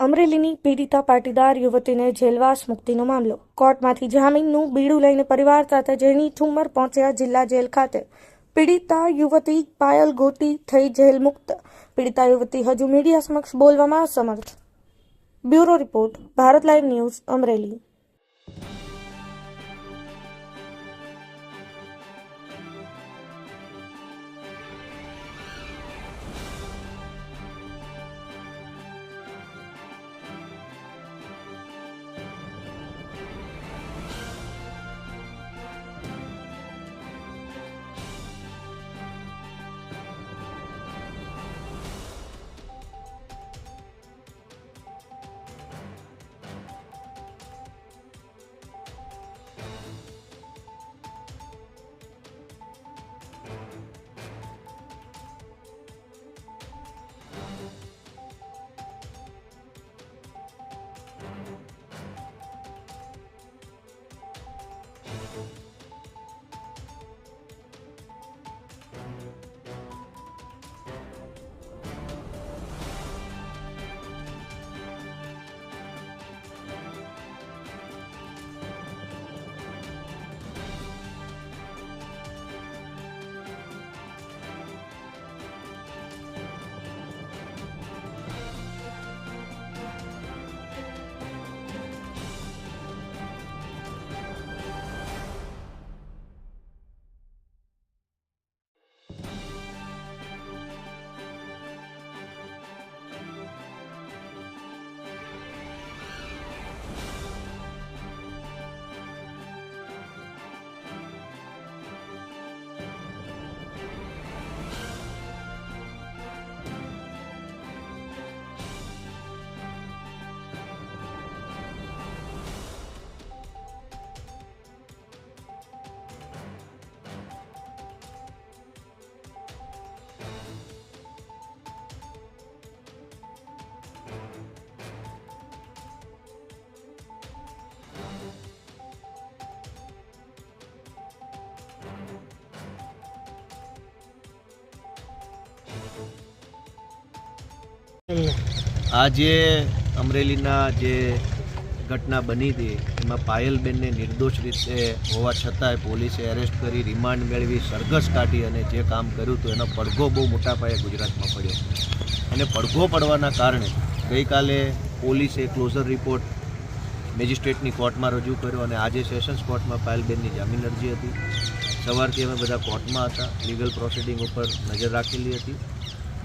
અમરેલીની પીડિતા પાટીદાર યુવતીને જેલવાસ મુક્તિનો મામલો। કોર્ટમાંથી જામીનનું બીડું લઈને પરિવાર સાથે જેની ઠુમર પહોંચ્યા જિલ્લા જેલ ખાતે। પીડિતા યુવતી પાયલ ગોટી થઈ જેલ મુક્ત। પીડિતા યુવતી હજુ મીડિયા સમક્ષ બોલવામાં અસમર્થ। Bureau report, Bharat live news, Amreli. આજે અમરેલીના જે ઘટના બની હતી એમાં પાયલબેનને નિર્દોષ રીતે હોવા છતાંય પોલીસે એરેસ્ટ કરી રિમાન્ડ મેળવી સરઘસ કાઢી અને જે કામ કર્યું હતું એનો પડઘો બહુ મોટા પાયે ગુજરાતમાં પડ્યો અને પડઘો પડવાના કારણે ગઈકાલે પોલીસે ક્લોઝર રિપોર્ટ મેજિસ્ટ્રેટની કોર્ટમાં રજૂ કર્યો અને આજે સેશન્સ કોર્ટમાં પાયલબેનની જામીન અરજી હતી। સવારથી અમે બધા કોર્ટમાં હતા, લીગલ પ્રોસિડિંગ ઉપર નજર રાખેલી હતી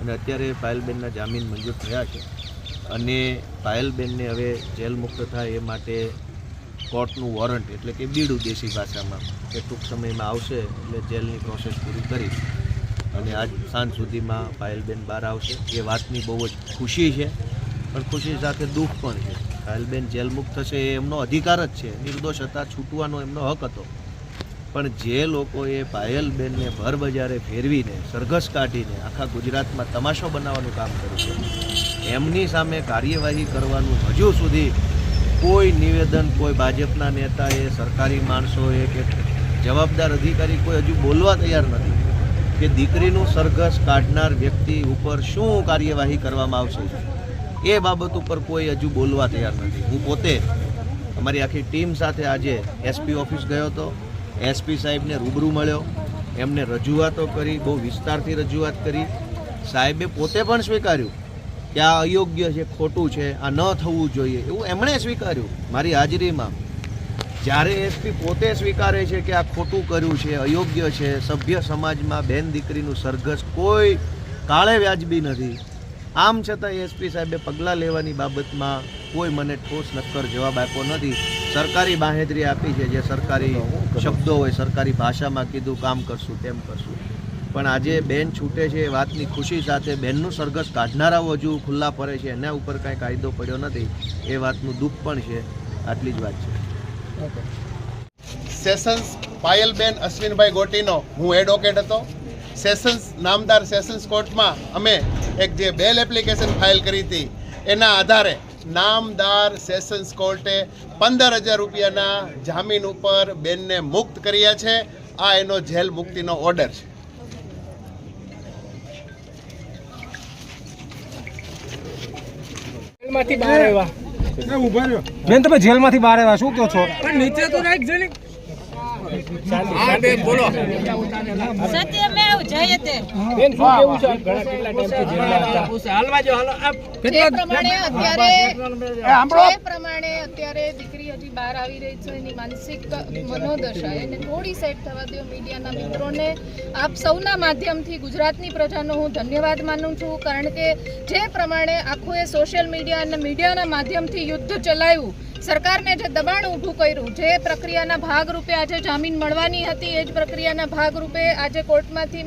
અને અત્યારે પાયલબેનના જામીન મંજૂર થયા છે અને પાયલબેનને હવે જેલ મુક્ત થાય એ માટે કોર્ટનું વોરંટ એટલે કે બીડું દેશી ભાષામાં કે ટૂંક સમયમાં આવશે એટલે જેલની પ્રોસેસ પૂરી કરી અને આજ સાંજ સુધીમાં પાયલબેન બહાર આવશે। એ વાતની બહુ જ ખુશી છે, પણ ખુશી સાથે દુઃખ પણ છે। પાયલબેન જેલ મુક્ત થશે એ એમનો અધિકાર જ છે, નિર્દોષ હતા, છૂટવાનો એમનો હક હતો, પણ જે લોકોએ પાયલબેનને ભર બજારે ફેરવીને સરઘસ કાઢીને આખા ગુજરાતમાં તમાશો બનાવવાનું કામ કર્યું છે એમની સામે કાર્યવાહી કરવાનું હજુ સુધી કોઈ નિવેદન કોઈ ભાજપના નેતાએ, સરકારી માણસોએ કે જવાબદાર અધિકારી કોઈ હજુ બોલવા તૈયાર નથી કે દીકરીનું સરઘસ કાઢનાર વ્યક્તિ ઉપર શું કાર્યવાહી કરવામાં આવશે એ બાબત ઉપર કોઈ હજુ બોલવા તૈયાર નથી। હું પોતે અમારી આખી ટીમ સાથે આજે એસપી ઓફિસ ગયો હતો, એસપી સાહેબને રૂબરૂ મળ્યો, એમને રજૂઆતો કરી, બહુ વિસ્તારથી રજૂઆત કરી। સાહેબે પોતે પણ સ્વીકાર્યું કે આ અયોગ્ય છે, ખોટું છે, આ ન થવું જોઈએ એવું એમણે સ્વીકાર્યું મારી હાજરીમાં। જ્યારે એસપી પોતે સ્વીકારે છે કે આ ખોટું કર્યું છે, અયોગ્ય છે, સભ્ય સમાજમાં બેન દીકરીનું સરઘસ કોઈ કાળે વ્યાજબી નથી, આમ છતાં એસપી સાહેબે પગલાં લેવાની બાબતમાં કોઈ મને ઠોસ નક્કર જવાબ આપ્યો નથી। સરકારી બાંહેધરી આપી છે, જે સરકારી શબ્દો હોય, સરકારી ભાષામાં કીધું કામ કરશું તેમ કરશું, પણ આજે બેન છૂટે છે એ વાતની ખુશી સાથે બેનનું સરઘસ કાઢનારાઓ હજુ ખુલ્લા પડે છે એના ઉપર કાંઈ કાયદો પડ્યો નથી એ વાતનું દુઃખ પણ છે। આટલી જ વાત છે। સેશન્સ પાયલબેન અશ્વિનભાઈ ગોટીનો હું એડવોકેટ હતો। સેશન્સ નામદાર સેશન્સ કોર્ટમાં અમે એક જે બેલ એપ્લિકેશન ફાઇલ કરી હતી એના આધારે નામદાર સેશન્સ કોર્ટે 15,000 રૂપિયાના જામીન ઉપર બેનને મુક્ત કર્યા છે। આ એનો જેલ મુક્તિનો ઓર્ડર છે। જેલમાંથી બહાર આવ્યા બેન તમે જેલમાંથી બહાર આવ્યા શું કહો છો? પણ નીચે તો રાખજો ને. સત્યમેવ જયતે. બેન શું કેવું છે? ઘણા કેટલા ટાઈમથી જેલમાં હતા. હાલવા જો હાલો. જે પ્રમાણે અત્યારે દીકરી હજી બહાર આવી રહી છે, એની માનસિક મનોદશા એને થોડી સેટ થવા દો. મીડિયાના મિત્રોને આપ સૌના માધ્યમથી ગુજરાતની પ્રજાનો હું ધન્યવાદ માનું છું, કારણ કે જે પ્રમાણે આખું એ સોશિયલ મીડિયા અને મીડિયાના માધ્યમથી યુદ્ધ ચલાવ્યું, સરકારને જે દબાણ ઊભું કર્યું, જે પ્રક્રિયાના ભાગરૂપે આજે જામીન મળવાની હતી, એ જ પ્રક્રિયાના ભાગરૂપે આજે કોર્ટમાંથી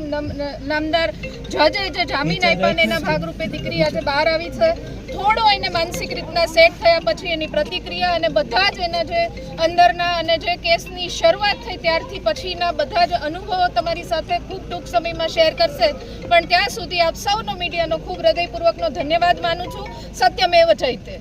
નામદાર જજે જે જામીન આપ્યા એના ભાગરૂપે દીકરી આજે બહાર આવી છે. થોડો એને માનસિક રીતના સેટ થયા પછી એની પ્રતિક્રિયા અને બધા જ એના જે અંદરના અને જે કેસની શરૂઆત થઈ ત્યારથી પછીના બધા જ અનુભવો તમારી સાથે ખૂબ ટૂંક સમયમાં શેર કરશે. પણ ત્યાં સુધી આપ સૌનો મીડિયાનો ખૂબ હૃદયપૂર્વકનો ધન્યવાદ માનું છું. સત્યમેવ જયતે.